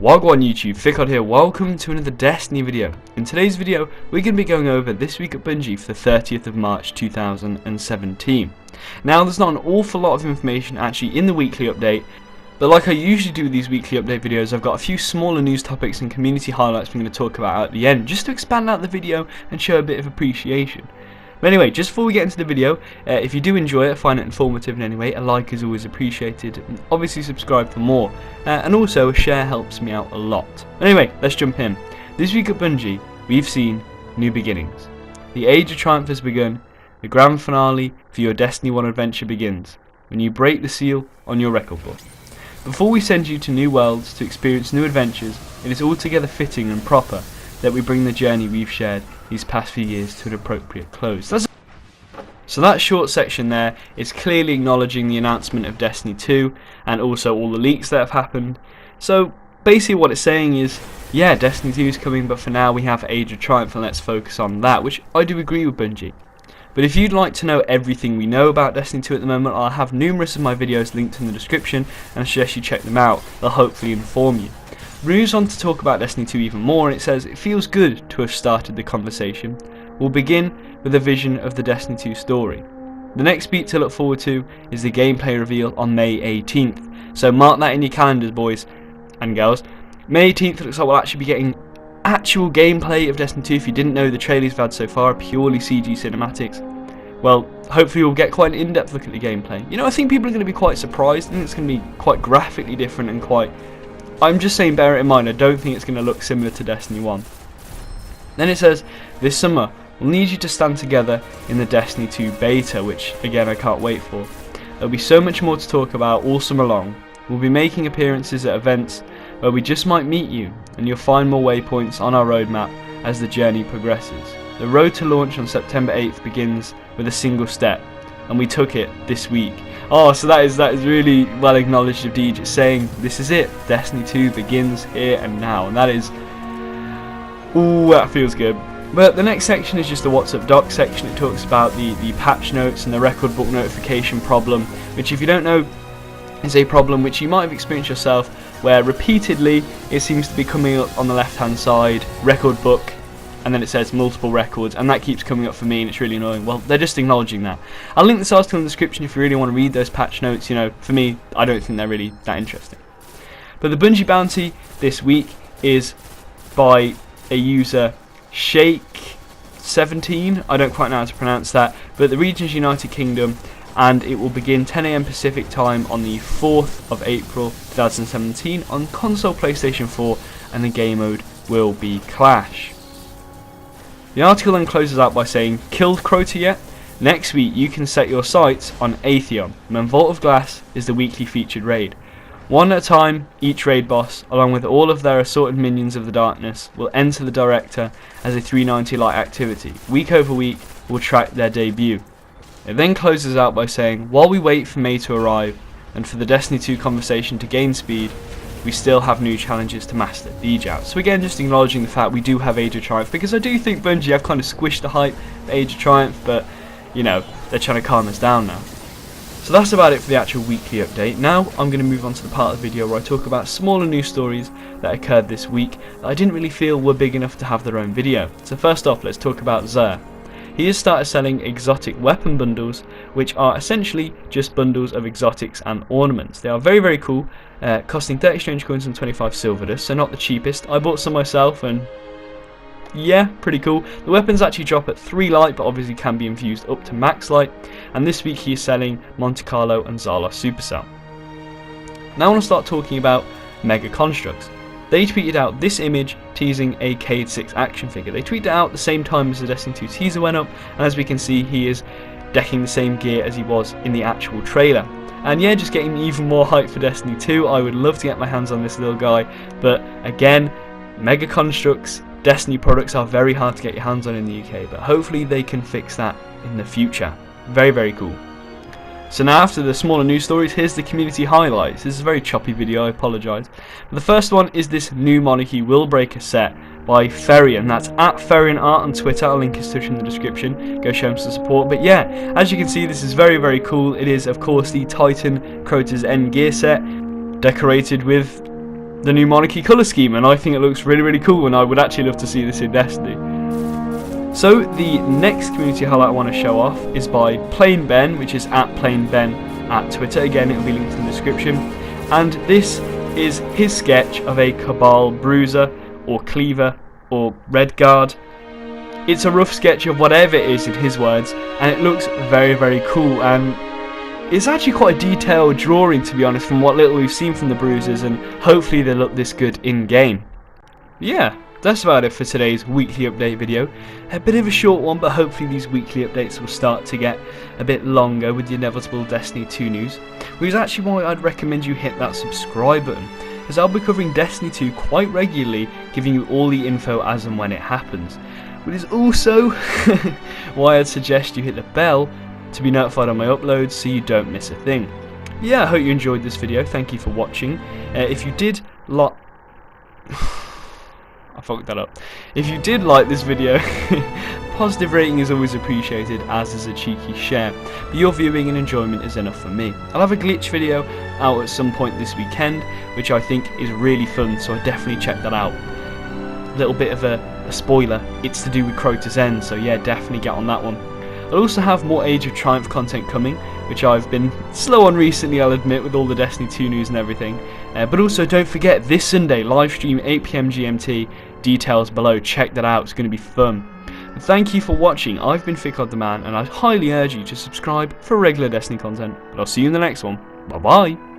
Wagwan YouTube, Fikod here, welcome to another Destiny video. In today's video, we're going to be going over this week at Bungie for the 30th of March 2017. Now, there's not an awful lot of information actually in the weekly update, but like I usually do with these weekly update videos, I've got a few smaller news topics and community highlights I'm going to talk about at the end, just to expand out the video and show a bit of appreciation. But anyway, just before we get into the video, if you do enjoy it, find it informative in any way, a like is always appreciated, and obviously subscribe for more, and also a share helps me out a lot. Anyway, let's jump in. This week at Bungie, we've seen new beginnings. The Age of Triumph has begun, the grand finale for your Destiny 1 adventure begins, when you break the seal on your record book. Before we send you to new worlds to experience new adventures, it is altogether fitting and proper that we bring the journey we've shared these past few years to an appropriate close. So that short section there is clearly acknowledging the announcement of Destiny 2 and also all the leaks that have happened. So basically what it's saying is, yeah, Destiny 2 is coming, but for now we have Age of Triumph and let's focus on that, which I do agree with Bungie. But if you'd like to know everything we know about Destiny 2 at the moment, I'll have numerous of my videos linked in the description and I suggest you check them out. They'll hopefully inform you. Moves on to talk about Destiny 2 even more, and it says, it feels good to have started the conversation. We'll begin with a vision of the Destiny 2 story. The next beat to look forward to is the gameplay reveal on May 18th. So mark that in your calendars, boys and girls. May 18th looks like we'll actually be getting actual gameplay of Destiny 2. If you didn't know, the trailers we've had so far are purely CG cinematics. Well, hopefully we'll get quite an in-depth look at the gameplay. You know, I think people are going to be quite surprised. I think it's going to be quite graphically different and quite... I'm just saying, bear it in mind, I don't think it's going to look similar to Destiny 1. Then it says, this summer, we'll need you to stand together in the Destiny 2 beta, which, again, I can't wait for. There'll be so much more to talk about all summer long. We'll be making appearances at events where we just might meet you, and you'll find more waypoints on our roadmap as the journey progresses. The road to launch on September 8th begins with a single step, and we took it this week. Oh, so that is really well acknowledged of Deej. It's saying, this is it, Destiny 2 begins here and now, and that is, ooh, that feels good. But the next section is just the What's Up Doc section. It talks about the patch notes and the record book notification problem, which if you don't know, is a problem which you might have experienced yourself, where repeatedly it seems to be coming up on the left hand side, record book, and then it says multiple records, and that keeps coming up for me and it's really annoying. Well, they're just acknowledging that. I'll link this article in the description if you really want to read those patch notes. You know, for me, I don't think they're really that interesting. But the Bungie bounty this week is by a user, Shake17, I don't quite know how to pronounce that, but the region's United Kingdom, and it will begin 10 AM Pacific time on the 4th of April 2017 on console PlayStation 4, and the game mode will be Clash. The article then closes out by saying, killed Crota yet? Next week you can set your sights on Atheon, when Vault of Glass is the weekly featured raid. One at a time, each raid boss, along with all of their assorted minions of the darkness, will enter the Director as a 390 light activity. Week over week will track their debut. It then closes out by saying, while we wait for May to arrive, and for the Destiny 2 conversation to gain speed, we still have new challenges to master. Deej out. So again, just acknowledging the fact we do have Age of Triumph, because I do think Bungie have kind of squished the hype of Age of Triumph, but, you know, they're trying to calm us down now. So that's about it for the actual weekly update. Now I'm going to move on to the part of the video where I talk about smaller news stories that occurred this week that I didn't really feel were big enough to have their own video. So first off, let's talk about Xur. He has started selling exotic weapon bundles, which are essentially just bundles of exotics and ornaments. They are very, very cool, costing 30 strange coins and 25 silver dust, so not the cheapest. I bought some myself and yeah, pretty cool. The weapons actually drop at 3 light, but obviously can be infused up to max light, and this week he is selling Monte Carlo and Zala Supercell. Now I want to start talking about Mega Constructs. They tweeted out this image teasing a Cade 6 action figure. They tweeted it out at the same time as the Destiny 2 teaser went up, and as we can see, he is decking the same gear as he was in the actual trailer. And yeah, just getting even more hype for Destiny 2. I would love to get my hands on this little guy, but again, Mega Constructs, Destiny products are very hard to get your hands on in the UK, but hopefully they can fix that in the future. Very, very cool. So now after the smaller news stories, here's the community highlights. This is a very choppy video, I apologise. But the first one is this new Monarchy Willbreaker set by Pherian. That's at Pherian Art on Twitter. I'll link his Twitter in the description. Go show him some support. But yeah, as you can see, this is very, very cool. It is, of course, the Titan Crota's End gear set, decorated with the new Monarchy colour scheme, and I think it looks really cool, and I would actually love to see this in Destiny. So the next community highlight I want to show off is by PlainBen, which is at PlainBen at Twitter. Again, it will be linked in the description. And this is his sketch of a Cabal Bruiser, or Cleaver, or Redguard. It's a rough sketch of whatever it is in his words, and it looks very cool, and it's actually quite a detailed drawing, to be honest, from what little we've seen from the Bruises, and hopefully they look this good in game. Yeah, that's about it for today's weekly update video. A bit of a short one, but hopefully these weekly updates will start to get a bit longer with the inevitable Destiny 2 news, which is actually why I'd recommend you hit that subscribe button, as I'll be covering Destiny 2 quite regularly, giving you all the info as and when it happens. But it's also why I'd suggest you hit the bell to be notified on my uploads so you don't miss a thing. Yeah, I hope you enjoyed this video. Thank you for watching. If you did like... I fucked that up. If you did like this video, positive rating is always appreciated, as is a cheeky share. But your viewing and enjoyment is enough for me. I'll have a glitch video out at some point this weekend, which I think is really fun, so I definitely check that out. A little bit of a spoiler, it's to do with Crota's End, so yeah, definitely get on that one. I'll also have more Age of Triumph content coming, which I've been slow on recently, I'll admit, with all the Destiny 2 news and everything. But also, don't forget, this Sunday, live stream 8 PM GMT, details below, check that out, it's going to be fun. But thank you for watching. I've been Fikod the Man, and I highly urge you to subscribe for regular Destiny content. But I'll see you in the next one. Bye bye!